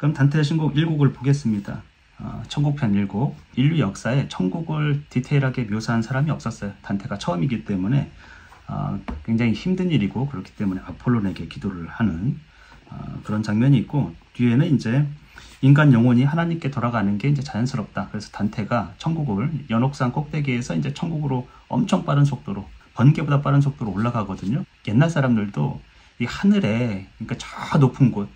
그럼 단테의 신곡 1곡을 보겠습니다. 천국편 1곡. 인류 역사에 천국을 디테일하게 묘사한 사람이 없었어요. 단테가 처음이기 때문에 굉장히 힘든 일이고, 그렇기 때문에 아폴론에게 기도를 하는 그런 장면이 있고, 뒤에는 이제 인간 영혼이 하나님께 돌아가는 게 이제 자연스럽다. 그래서 단테가 천국을 연옥산 꼭대기에서 이제 천국으로 엄청 빠른 속도로, 번개보다 빠른 속도로 올라가거든요. 옛날 사람들도 이 하늘에, 그러니까 저 높은 곳,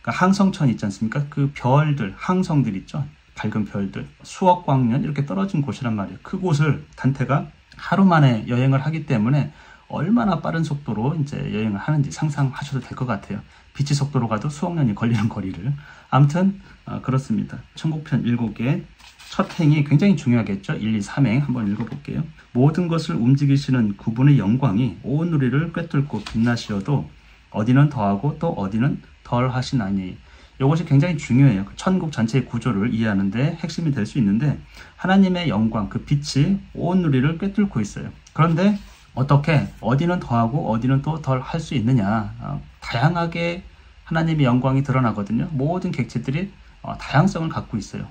그러니까 항성천 있지 않습니까? 그 별들, 항성들 있죠. 밝은 별들, 수억 광년 이렇게 떨어진 곳이란 말이에요. 그곳을 단테가 하루 만에 여행을 하기 때문에 얼마나 빠른 속도로 이제 여행을 하는지 상상하셔도 될 것 같아요. 빛의 속도로 가도 수억 년이 걸리는 거리를. 아무튼 그렇습니다. 천국편 7개 첫 행이 굉장히 중요하겠죠. 1, 2, 3행 한번 읽어볼게요. 모든 것을 움직이시는 그분의 영광이 온 누리를 꿰뚫고 빛나시어도 어디는 더하고 또 어디는 덜 하시나니. 이것이 굉장히 중요해요. 천국 전체의 구조를 이해하는데 핵심이 될 수 있는데, 하나님의 영광, 그 빛이 온 누리를 꿰뚫고 있어요. 그런데 어떻게 어디는 더하고 어디는 또 덜 할 수 있느냐. 다양하게 하나님의 영광이 드러나거든요. 모든 객체들이 다양성을 갖고 있어요.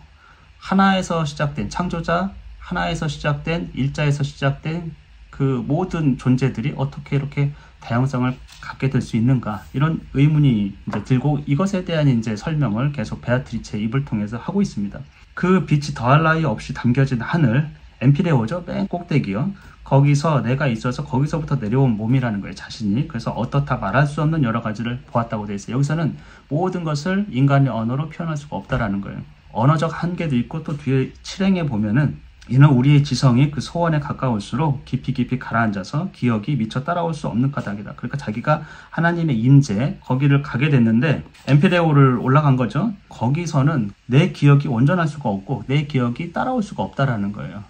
하나에서 시작된 창조자, 하나에서 시작된 일자에서 시작된 그 모든 존재들이 어떻게 이렇게 다양성을 갖게 될 수 있는가, 이런 의문이 이제 들고, 이것에 대한 이제 설명을 계속 베아트리체의 입을 통해서 하고 있습니다. 그 빛이 더할 나위 없이 담겨진 하늘, 엠피레오죠. 맨 꼭대기요. 거기서 내가 있어서 거기서부터 내려온 몸이라는 거예요, 자신이. 그래서 어떻다 말할 수 없는 여러 가지를 보았다고 되어 있어요. 여기서는 모든 것을 인간의 언어로 표현할 수가 없다라는 거예요. 언어적 한계도 있고, 또 뒤에 7행에 보면은 이는 우리의 지성이 그 소원에 가까울수록 깊이 깊이 가라앉아서 기억이 미처 따라올 수 없는 까닭이다. 그러니까 자기가 하나님의 임재, 거기를 가게 됐는데 엠피레오를 올라간 거죠. 거기서는 내 기억이 온전할 수가 없고 내 기억이 따라올 수가 없다라는 거예요.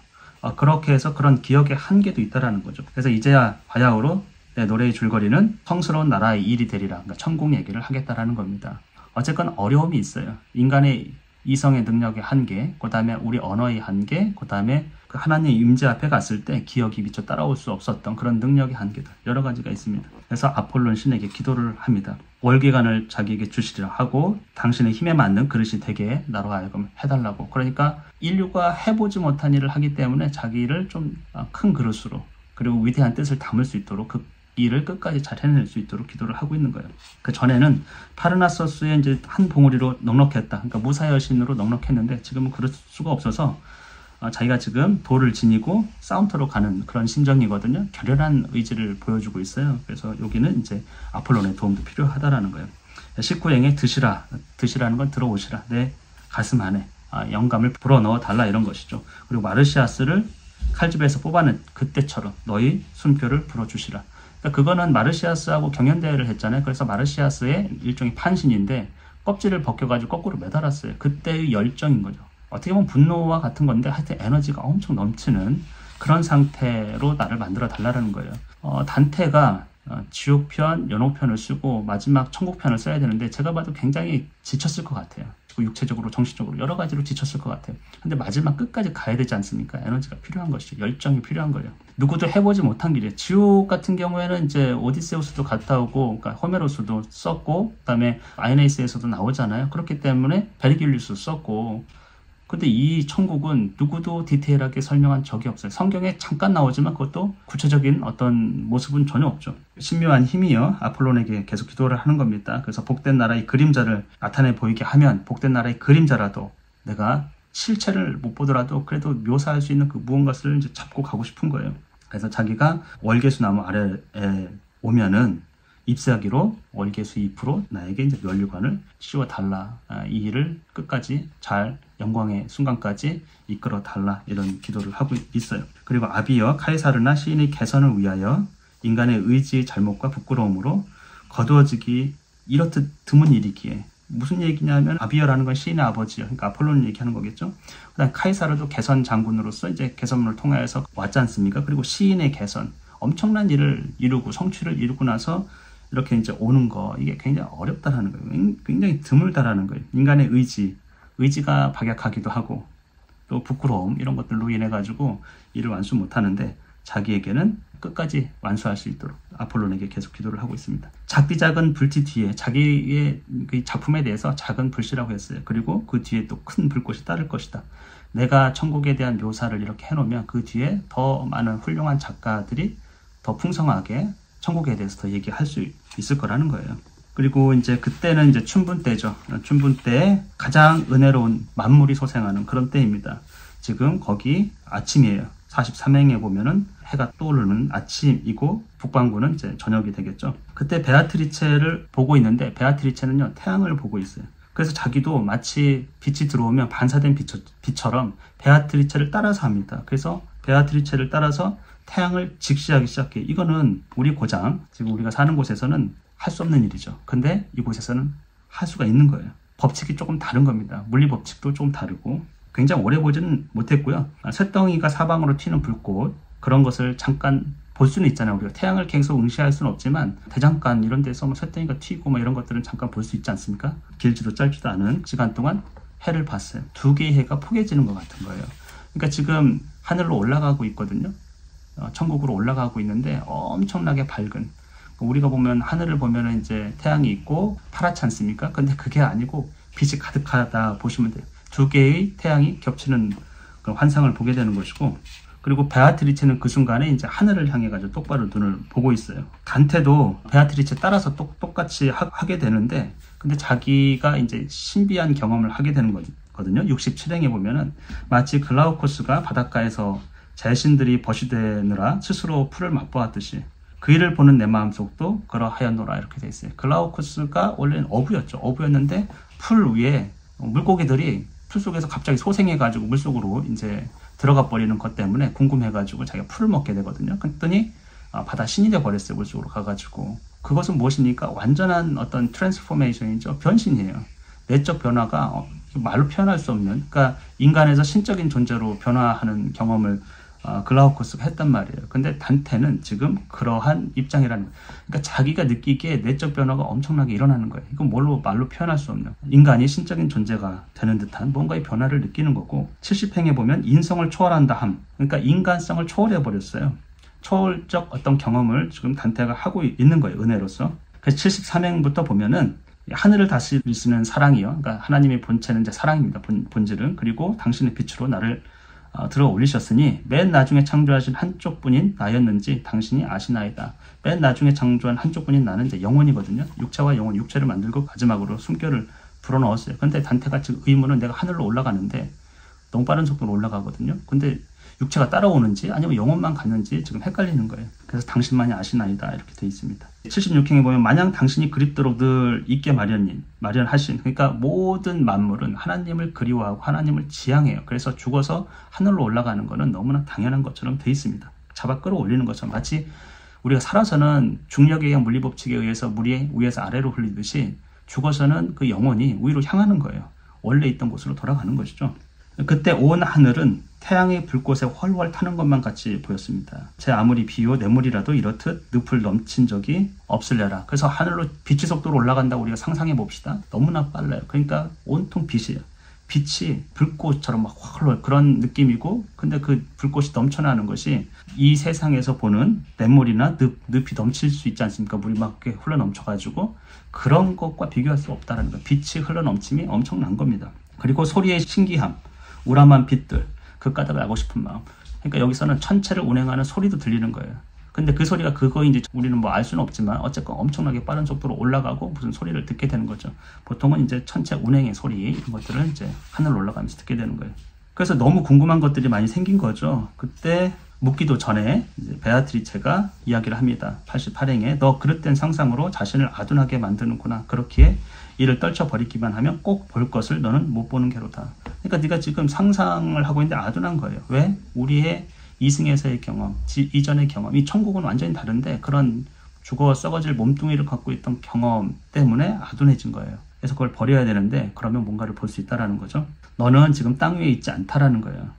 그렇게 해서 그런 기억의 한계도 있다라는 거죠. 그래서 이제야 바야흐로 내 노래의 줄거리는 성스러운 나라의 일이 되리라. 그러니까 천국 얘기를 하겠다라는 겁니다. 어쨌건 어려움이 있어요. 인간의 이성의 능력의 한계, 그 다음에 우리 언어의 한계, 그 다음에 그 하나님의 임재 앞에 갔을 때 기억이 미처 따라올 수 없었던 그런 능력의 한계들, 여러 가지가 있습니다. 그래서 아폴론 신에게 기도를 합니다. 월계관을 자기에게 주시리라 하고 당신의 힘에 맞는 그릇이 되게 나로 하여금 해달라고. 그러니까 인류가 해보지 못한 일을 하기 때문에 자기를 좀 큰 그릇으로, 그리고 위대한 뜻을 담을 수 있도록 그 일을 끝까지 잘 해낼 수 있도록 기도를 하고 있는 거예요. 그 전에는 파르나소스에 이제 한 봉우리로 넉넉했다. 그러니까 무사 여신으로 넉넉했는데 지금은 그럴 수가 없어서 자기가 지금 돌을 지니고 싸움터로 가는 그런 심정이거든요. 결연한 의지를 보여주고 있어요. 그래서 여기는 이제 아폴론의 도움도 필요하다라는 거예요. 19행에 드시라는 건 들어오시라. 내 가슴 안에 영감을 불어넣어 달라, 이런 것이죠. 그리고 마르시아스를 칼집에서 뽑아낸 그때처럼 너희 순표를 불어주시라. 그러니까 그거는 마르시아스하고 경연대회를 했잖아요. 그래서 마르시아스의 일종의 판신인데 껍질을 벗겨가지고 거꾸로 매달았어요. 그때의 열정인 거죠. 어떻게 보면 분노와 같은 건데 하여튼 에너지가 엄청 넘치는 그런 상태로 나를 만들어 달라는 거예요. 단테가 지옥편, 연옥편을 쓰고 마지막 천국편을 써야 되는데 제가 봐도 굉장히 지쳤을 것 같아요. 육체적으로, 정신적으로 여러 가지로 지쳤을 것 같아요. 근데 마지막 끝까지 가야 되지 않습니까? 에너지가 필요한 것이죠. 열정이 필요한 거예요. 누구도 해보지 못한 길이에요. 지옥 같은 경우에는 이제 오디세우스도 갔다 오고, 그러니까 호메로스도 썼고, 그다음에 아이네이스에서도 나오잖아요. 그렇기 때문에 베르길리우스 썼고, 근데 이 천국은 누구도 디테일하게 설명한 적이 없어요. 성경에 잠깐 나오지만 그것도 구체적인 어떤 모습은 전혀 없죠. 신묘한 힘이요, 아폴론에게 계속 기도를 하는 겁니다. 그래서 복된 나라의 그림자를 나타내 보이게 하면 복된 나라의 그림자라도, 내가 실체를 못 보더라도 그래도 묘사할 수 있는 그 무언가를 이제 잡고 가고 싶은 거예요. 그래서 자기가 월계수나무 아래에 오면은 잎사귀로 월계수 잎으로 나에게 이제 면류관을 씌워달라. 이 일을 끝까지 잘 영광의 순간까지 이끌어 달라, 이런 기도를 하고 있어요. 그리고 아비여 카이사르나 시인의 개선을 위하여 인간의 의지의 잘못과 부끄러움으로 거두어지기 이렇듯 드문 일이기에. 무슨 얘기냐면 아비여라는 건 시인의 아버지요. 그러니까 아폴론을 얘기하는 거겠죠. 그다음 카이사르도 개선 장군으로서 이제 개선문을 통하여서 왔지 않습니까? 그리고 시인의 개선, 엄청난 일을 이루고 성취를 이루고 나서 이렇게 이제 오는 거, 이게 굉장히 어렵다라는 거예요. 굉장히 드물다라는 거예요. 인간의 의지가 박약하기도 하고 또 부끄러움, 이런 것들로 인해 가지고 일을 완수 못하는데 자기에게는 끝까지 완수할 수 있도록 아폴론에게 계속 기도를 하고 있습니다. 작디 작은 불빛 뒤에 자기의 그 작품에 대해서 작은 불씨라고 했어요. 그리고 그 뒤에 또 큰 불꽃이 따를 것이다. 내가 천국에 대한 묘사를 이렇게 해놓으면 그 뒤에 더 많은 훌륭한 작가들이 더 풍성하게 천국에 대해서 더 얘기할 수 있을 거라는 거예요. 그리고 이제 그때는 이제 춘분 때죠. 춘분 때 가장 은혜로운 만물이 소생하는 그런 때입니다. 지금 거기 아침이에요. 43행에 보면은 해가 떠오르는 아침이고 북반구는 이제 저녁이 되겠죠. 그때 베아트리체를 보고 있는데 베아트리체는요 태양을 보고 있어요. 그래서 자기도 마치 빛이 들어오면 반사된 빛처럼 베아트리체를 따라서 합니다. 그래서 베아트리체를 따라서 태양을 직시하기 시작해요. 이거는 우리 고장, 지금 우리가 사는 곳에서는 할 수 없는 일이죠. 근데 이곳에서는 할 수가 있는 거예요. 법칙이 조금 다른 겁니다. 물리 법칙도 좀 다르고 굉장히 오래 보지는 못했고요. 쇳덩이가 사방으로 튀는 불꽃 그런 것을 잠깐 볼 수는 있잖아요. 우리가 태양을 계속 응시할 수는 없지만 대장간 이런 데서 뭐 쇳덩이가 튀고 뭐 이런 것들은 잠깐 볼 수 있지 않습니까? 길지도 짧지도 않은 시간 동안 해를 봤어요. 두 개의 해가 포개지는 것 같은 거예요. 그러니까 지금 하늘로 올라가고 있거든요. 천국으로 올라가고 있는데 엄청나게 밝은, 우리가 보면 하늘을 보면 이제 태양이 있고 파랗지 않습니까? 근데 그게 아니고 빛이 가득하다 보시면 돼요. 두 개의 태양이 겹치는 그런 환상을 보게 되는 것이고, 그리고 베아트리체는 그 순간에 이제 하늘을 향해 가지고 똑바로 눈을 보고 있어요. 단테도 베아트리체 따라서 똑같이 하게 되는데, 근데 자기가 이제 신비한 경험을 하게 되는 거거든요. 67행에 보면은 마치 글라우코스가 바닷가에서 자신들이 벗이 되느라 스스로 풀을 맛보았듯이 그 일을 보는 내 마음속도 그러하였노라 이렇게 돼 있어요. 글라우코스가 원래는 어부였죠. 어부였는데 풀 위에 물고기들이 풀 속에서 갑자기 소생해가지고 물속으로 이제 들어가 버리는 것 때문에 궁금해가지고 자기가 풀을 먹게 되거든요. 그랬더니 바다 신이 돼 버렸어요. 물속으로 가가지고. 그것은 무엇입니까? 완전한 어떤 트랜스포메이션이죠. 변신이에요. 내적 변화가 말로 표현할 수 없는, 그러니까 인간에서 신적인 존재로 변화하는 경험을 글라우코스가 했단 말이에요. 근데 단테는 지금 그러한 입장이라는 거예요. 그러니까 자기가 느끼기에 내적 변화가 엄청나게 일어나는 거예요. 이건 말로 표현할 수 없는, 인간이 신적인 존재가 되는 듯한 뭔가의 변화를 느끼는 거고, 70행에 보면 인성을 초월한다 함, 그러니까 인간성을 초월해 버렸어요. 초월적 어떤 경험을 지금 단테가 하고 있는 거예요. 은혜로서. 그래서 73행부터 보면은 하늘을 다스리시는 사랑이요. 그러니까 하나님의 본체는 이제 사랑입니다. 본질은. 그리고 당신의 빛으로 나를 들어 올리셨으니 맨 나중에 창조하신 한쪽 분인 나였는지 당신이 아시나이다. 맨 나중에 창조한 한쪽 분인 나는 이제 영혼이거든요. 육체와 영혼, 육체를 만들고 마지막으로 숨결을 불어넣었어요. 근데 단테가 지금 의문은 내가 하늘로 올라가는데 너무 빠른 속도로 올라가거든요. 근데 육체가 따라오는지 아니면 영혼만 갔는지 지금 헷갈리는 거예요. 그래서 당신만이 아시나이다 이렇게 되어 있습니다. 76행에 보면 마냥 당신이 그립도록 늘 있게 마련하신, 그러니까 모든 만물은 하나님을 그리워하고 하나님을 지향해요. 그래서 죽어서 하늘로 올라가는 것은 너무나 당연한 것처럼 되어 있습니다. 잡아 끌어올리는 것처럼, 마치 우리가 살아서는 중력에 의한 물리법칙에 의해서 물이 위에서 아래로 흘리듯이 죽어서는 그 영혼이 위로 향하는 거예요. 원래 있던 곳으로 돌아가는 것이죠. 그때 온 하늘은 태양의 불꽃에 훨훨 타는 것만 같이 보였습니다. 제 아무리 비요 뇌물이라도 이렇듯 늪을 넘친 적이 없을래라. 그래서 하늘로 빛의 속도로 올라간다고 우리가 상상해 봅시다. 너무나 빨라요. 그러니까 온통 빛이에요. 빛이 불꽃처럼 막 훨훨 그런 느낌이고, 근데 그 불꽃이 넘쳐나는 것이 이 세상에서 보는 냇물이나 늪이 넘칠 수 있지 않습니까? 물이 막 이렇게 흘러 넘쳐가지고 그런 것과 비교할 수 없다는 거예요. 빛이 흘러 넘침이 엄청난 겁니다. 그리고 소리의 신기함, 우람한 빛들, 그 까닭을 알고 싶은 마음. 그러니까 여기서는 천체를 운행하는 소리도 들리는 거예요. 근데 그 소리가 그거인지 우리는 뭐 알 수는 없지만 어쨌건 엄청나게 빠른 속도로 올라가고 무슨 소리를 듣게 되는 거죠. 보통은 이제 천체 운행의 소리 이런 것들을 이제 하늘 올라가면서 듣게 되는 거예요. 그래서 너무 궁금한 것들이 많이 생긴 거죠. 그때 묻기도 전에 이제 베아트리체가 이야기를 합니다. 88행에 너 그릇된 상상으로 자신을 아둔하게 만드는구나. 그렇기에 이를 떨쳐버리기만 하면 꼭 볼 것을 너는 못 보는 게로다. 그러니까 네가 지금 상상을 하고 있는데 아둔한 거예요. 왜? 우리의 이승에서의 경험, 이전의 경험, 이 천국은 완전히 다른데 그런 죽어 썩어질 몸뚱이를 갖고 있던 경험 때문에 아둔해진 거예요. 그래서 그걸 버려야 되는데 그러면 뭔가를 볼 수 있다라는 거죠. 너는 지금 땅 위에 있지 않다라는 거예요.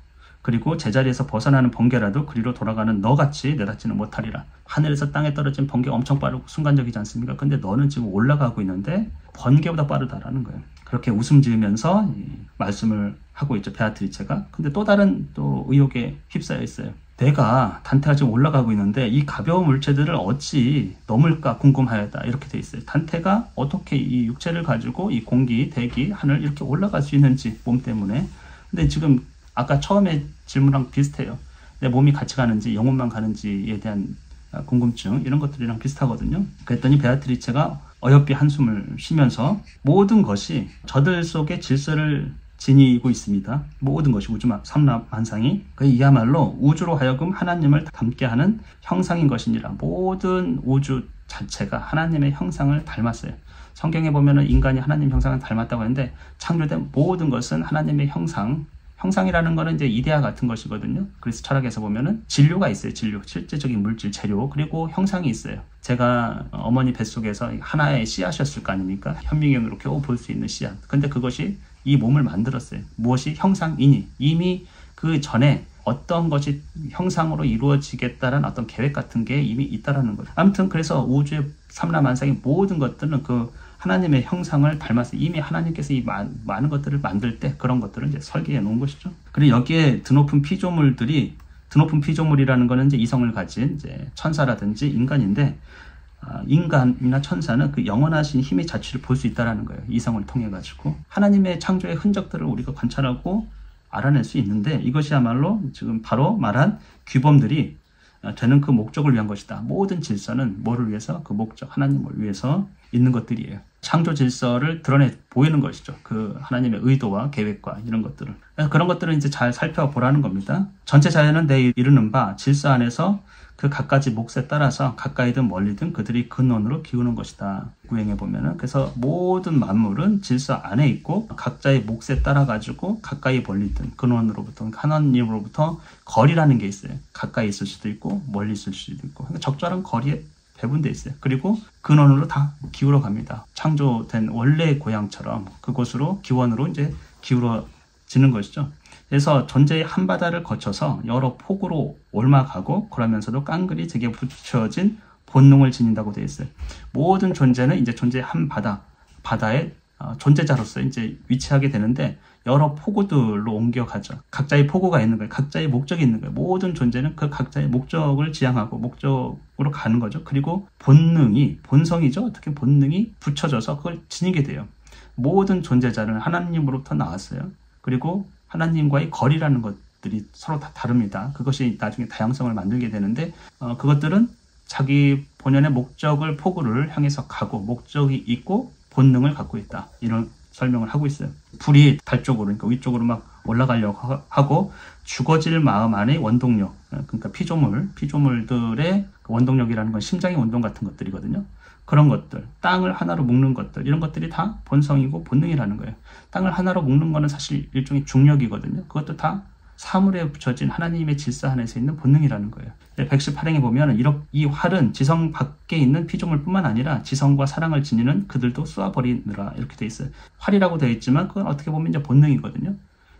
그리고 제자리에서 벗어나는 번개라도 그리로 돌아가는 너같이 내닫지는 못하리라. 하늘에서 땅에 떨어진 번개가 엄청 빠르고 순간적이지 않습니까? 근데 너는 지금 올라가고 있는데 번개보다 빠르다라는 거예요. 그렇게 웃음 지으면서 말씀을 하고 있죠, 베아트리체가. 근데 또 다른 또 의혹에 휩싸여 있어요. 뇌가 단테가 지금 올라가고 있는데 이 가벼운 물체들을 어찌 넘을까 궁금하였다 이렇게 돼 있어요. 단테가 어떻게 이 육체를 가지고 이 공기, 대기, 하늘 이렇게 올라갈 수 있는지 몸 때문에. 근데 지금 아까 처음에 질문랑 비슷해요. 내 몸이 같이 가는지 영혼만 가는지에 대한 궁금증 이런 것들이랑 비슷하거든요. 그랬더니 베아트리체가 어여삐 한숨을 쉬면서 모든 것이 저들 속의 질서를 지니고 있습니다. 모든 것이 우주 삼라만상이 이야말로 우주로 하여금 하나님을 닮게 하는 형상인 것이니라. 모든 우주 자체가 하나님의 형상을 닮았어요. 성경에 보면은 인간이 하나님 형상을 닮았다고 하는데 창조된 모든 것은 하나님의 형상이라는 거는 이제 이데아 같은 것이거든요. 그래서 철학에서 보면은 진료가 있어요. 진료, 실제적인 물질, 재료, 그리고 형상이 있어요. 제가 어머니 뱃속에서 하나의 씨앗이었을 거 아닙니까? 현미경으로 겨우 볼 수 있는 씨앗. 근데 그것이 이 몸을 만들었어요. 무엇이 형상이니? 이미 그 전에 어떤 것이 형상으로 이루어지겠다라는 어떤 계획 같은 게 이미 있다라는 거죠. 아무튼 그래서 우주의 삼라만상의 모든 것들은 그 하나님의 형상을 닮았어요. 이미 하나님께서 이 많은 것들을 만들 때 그런 것들을 이제 설계해 놓은 것이죠. 그리고 여기에 드높은 피조물이라는 거는 이제 이성을 가진 이제 천사라든지 인간인데, 인간이나 천사는 그 영원하신 힘의 자취를 볼 수 있다라는 거예요. 이성을 통해 가지고 하나님의 창조의 흔적들을 우리가 관찰하고 알아낼 수 있는데, 이것이야말로 지금 바로 말한 규범들이 되는 그 목적을 위한 것이다. 모든 질서는 뭐를 위해서? 그 목적, 하나님을 위해서 있는 것들이에요. 창조 질서를 드러내 보이는 것이죠. 그 하나님의 의도와 계획과 이런 것들을. 그런 것들을 이제 잘 살펴보라는 겁니다. 전체 자연은 내 이르는 바 질서 안에서 그 갖가지 몫에 따라서 가까이든 멀리든 그들이 근원으로 기우는 것이다. 구행에 보면은. 그래서 모든 만물은 질서 안에 있고 각자의 몫에 따라 가지고 가까이 멀리든 근원으로부터, 하나님으로부터 거리라는 게 있어요. 가까이 있을 수도 있고 멀리 있을 수도 있고. 그러니까 적절한 거리에 배분돼 있어요. 그리고 근원으로 다 기울어 갑니다. 창조된 원래의 고향처럼 그곳으로 기원으로 이제 기울어지는 것이죠. 그래서 존재의 한 바다를 거쳐서 여러 폭으로 옮아가고 그러면서도 깡그리 제게 붙여진 본능을 지닌다고 되어 있어요. 모든 존재는 이제 존재의 한 바다의 존재자로서 이제 위치하게 되는데 여러 포구들로 옮겨가죠. 각자의 포구가 있는 거예요. 각자의 목적이 있는 거예요. 모든 존재는 그 각자의 목적을 지향하고 목적으로 가는 거죠. 그리고 본성이죠. 어떻게 본능이 붙여져서 그걸 지니게 돼요. 모든 존재자는 하나님으로부터 나왔어요. 그리고 하나님과의 거리라는 것들이 서로 다 다릅니다. 그것이 나중에 다양성을 만들게 되는데, 그것들은 자기 본연의 목적을 포구를 향해서 가고 목적이 있고 본능을 갖고 있다. 이런 설명을 하고 있어요. 불이 달 쪽으로, 그러니까 위쪽으로 막 올라가려고 하고 죽어질 마음 안의 원동력, 그러니까 피조물들의 원동력이라는 건 심장의 운동 같은 것들이거든요. 그런 것들, 땅을 하나로 묶는 것들, 이런 것들이 다 본성이고 본능이라는 거예요. 땅을 하나로 묶는 거는 사실 일종의 중력이거든요. 그것도 다 사물에 붙여진 하나님의 질서 안에서 있는 본능이라는 거예요. 118행에 보면 이 활은 지성 밖에 있는 피조물뿐만 아니라 지성과 사랑을 지니는 그들도 쏘아버리느라 이렇게 돼 있어요. 활이라고 되어 있지만 그건 어떻게 보면 이제 본능이거든요.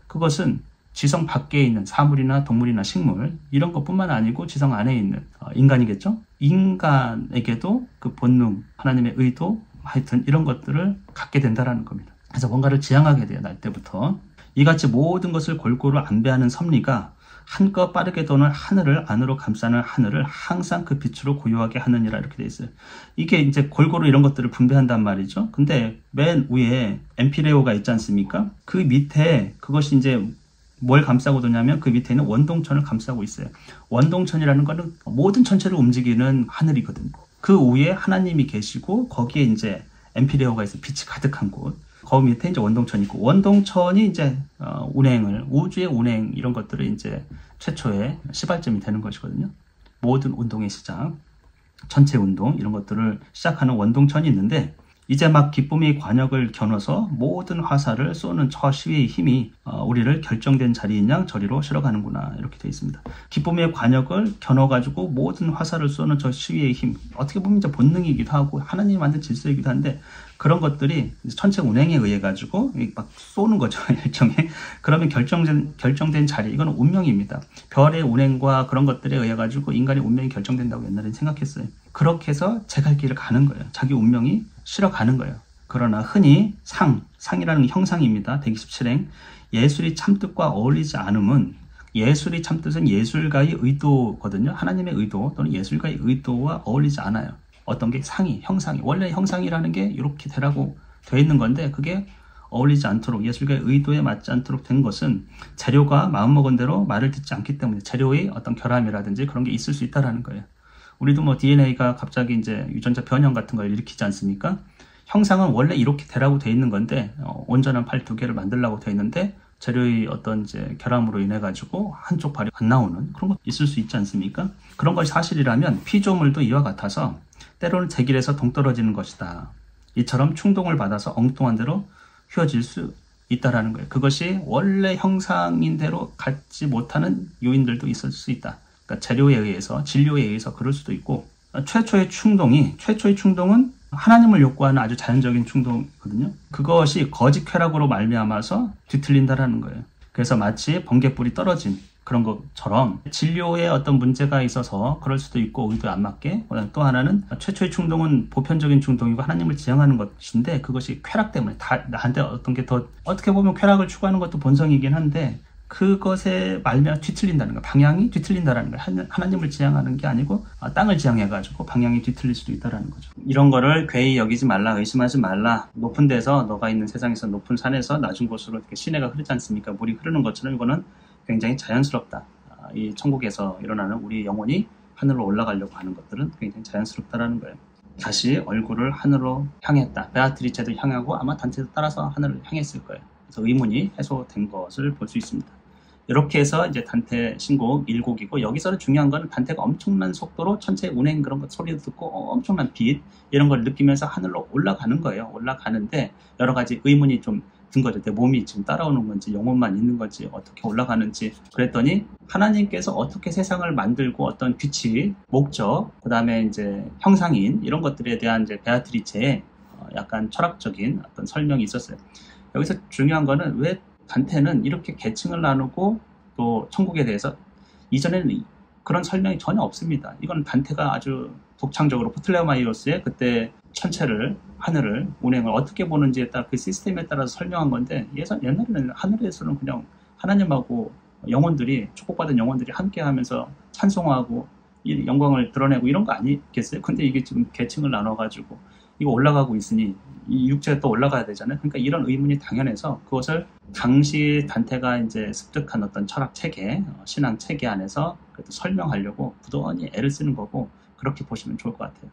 그것은 지성 밖에 있는 사물이나 동물이나 식물 이런 것뿐만 아니고 지성 안에 있는 인간이겠죠. 인간에게도 그 본능, 하나님의 의도, 하여튼 이런 것들을 갖게 된다라는 겁니다. 그래서 뭔가를 지향하게 돼요. 날 때부터. 이같이 모든 것을 골고루 안배하는 섭리가 한껏 빠르게 도는 하늘을 안으로 감싸는 하늘을 항상 그 빛으로 고요하게 하느니라 이렇게 돼 있어요. 이게 이제 골고루 이런 것들을 분배한단 말이죠. 근데 맨 위에 엠피레오가 있지 않습니까? 그 밑에 그것이 이제 뭘 감싸고 도냐면 그 밑에 있는 원동천을 감싸고 있어요. 원동천이라는 거는 모든 천체를 움직이는 하늘이거든요. 그 위에 하나님이 계시고 거기에 이제 엠피레오가 있어요. 빛이 가득한 곳. 거기 밑에 이제 원동천이 있고, 원동천이 이제 우주의 운행 이런 것들을 이제 최초의 시발점이 되는 것이거든요. 모든 운동의 시작, 전체 운동 이런 것들을 시작하는 원동천이 있는데, 이제 막 기쁨의 관역을 겨눠서 모든 화살을 쏘는 저 시위의 힘이 우리를 결정된 자리인 양 저리로 실어가는구나 이렇게 되어 있습니다. 기쁨의 관역을 겨눠가지고 모든 화살을 쏘는 저 시위의 힘, 어떻게 보면 이제 본능이기도 하고 하나님이 만든 질서이기도 한데, 그런 것들이 천체 운행에 의해 가지고 막 쏘는 거죠. 일종의. 그러면 결정된 자리, 이거는 운명입니다. 별의 운행과 그런 것들에 의해 가지고 인간의 운명이 결정된다고 옛날에는 생각했어요. 그렇게 해서 제 갈 길을 가는 거예요. 자기 운명이 실어가는 거예요. 그러나 흔히 상이라는 형상입니다. 127행. 예술이 참뜻과 어울리지 않음은 예술이 참 뜻은 예술가의 의도거든요. 하나님의 의도 또는 예술가의 의도와 어울리지 않아요. 어떤 게 상이, 형상이, 원래 형상이라는 게 이렇게 되라고 되어 있는 건데 그게 어울리지 않도록, 예술가의 의도에 맞지 않도록 된 것은 재료가 마음먹은 대로 말을 듣지 않기 때문에 재료의 어떤 결함이라든지 그런 게 있을 수 있다라는 거예요. 우리도 뭐 DNA가 갑자기 이제 유전자 변형 같은 걸 일으키지 않습니까? 형상은 원래 이렇게 되라고 되어 있는 건데 온전한 팔 2개를 만들라고 되어 있는데 재료의 어떤 이제 결함으로 인해 가지고 한쪽 발이 안 나오는 그런 거 있을 수 있지 않습니까? 그런 것이 사실이라면 피조물도 이와 같아서 때로는 제 길에서 동떨어지는 것이다. 이처럼 충동을 받아서 엉뚱한 대로 휘어질 수 있다라는 거예요. 그것이 원래 형상인 대로 갖지 못하는 요인들도 있을 수 있다. 그러니까 재료에 의해서, 진료에 의해서 그럴 수도 있고, 최초의 충동은 하나님을 욕구하는 아주 자연적인 충동이거든요. 그것이 거짓 쾌락으로 말미암아서 뒤틀린다라는 거예요. 그래서 마치 번갯불이 떨어진 그런 것처럼 진료에 어떤 문제가 있어서 그럴 수도 있고 의도에 안 맞게, 또 하나는 최초의 충동은 보편적인 충동이고 하나님을 지향하는 것인데 그것이 쾌락 때문에 나한테 어떤 게 더 어떻게 보면 쾌락을 추구하는 것도 본성이긴 한데 그것에 말미암아 뒤틀린다는 거예요. 방향이 뒤틀린다는 거예요. 하나님을 지향하는 게 아니고 땅을 지향해가지고 방향이 뒤틀릴 수도 있다는 거죠. 이런 거를 괴히 여기지 말라, 의심하지 말라. 높은 데서, 너가 있는 세상에서 높은 산에서 낮은 곳으로 이렇게 시내가 흐르지 않습니까? 물이 흐르는 것처럼 이거는 굉장히 자연스럽다. 이 천국에서 일어나는 우리 영혼이 하늘로 올라가려고 하는 것들은 굉장히 자연스럽다라는 거예요. 다시 얼굴을 하늘로 향했다. 베아트리체도 향하고 아마 단체도 따라서 하늘을 향했을 거예요. 그래서 의문이 해소된 것을 볼 수 있습니다. 이렇게 해서 이제 단테 신곡 1곡이고, 여기서는 중요한 거는 단테가 엄청난 속도로 천체 운행 그런 것 소리도 듣고 엄청난 빛 이런 걸 느끼면서 하늘로 올라가는 거예요. 올라가는데 여러 가지 의문이 좀 든 거죠. 내 몸이 지금 따라오는 건지 영혼만 있는 건지 어떻게 올라가는지. 그랬더니 하나님께서 어떻게 세상을 만들고 어떤 규칙, 목적, 그 다음에 이제 형상인 이런 것들에 대한 이제 베아트리체의 약간 철학적인 어떤 설명이 있었어요. 여기서 중요한 거는 왜 단테는 이렇게 계층을 나누고 또 천국에 대해서 이전에는 그런 설명이 전혀 없습니다. 이건 단테가 아주 독창적으로 프틀레마이오스의 그때 천체를, 하늘을, 운행을 어떻게 보는지에 따라 그 시스템에 따라서 설명한 건데, 옛날에는 하늘에서는 그냥 하나님하고 영혼들이, 축복받은 영혼들이 함께 하면서 찬송하고 이 영광을 드러내고 이런 거 아니겠어요? 근데 이게 지금 계층을 나눠가지고 이거 올라가고 있으니 이 육체가 또 올라가야 되잖아요. 그러니까 이런 의문이 당연해서 그것을 당시 단테가 이제 습득한 어떤 철학 체계, 신앙 체계 안에서 그래도 설명하려고 부단히 애를 쓰는 거고, 그렇게 보시면 좋을 것 같아요.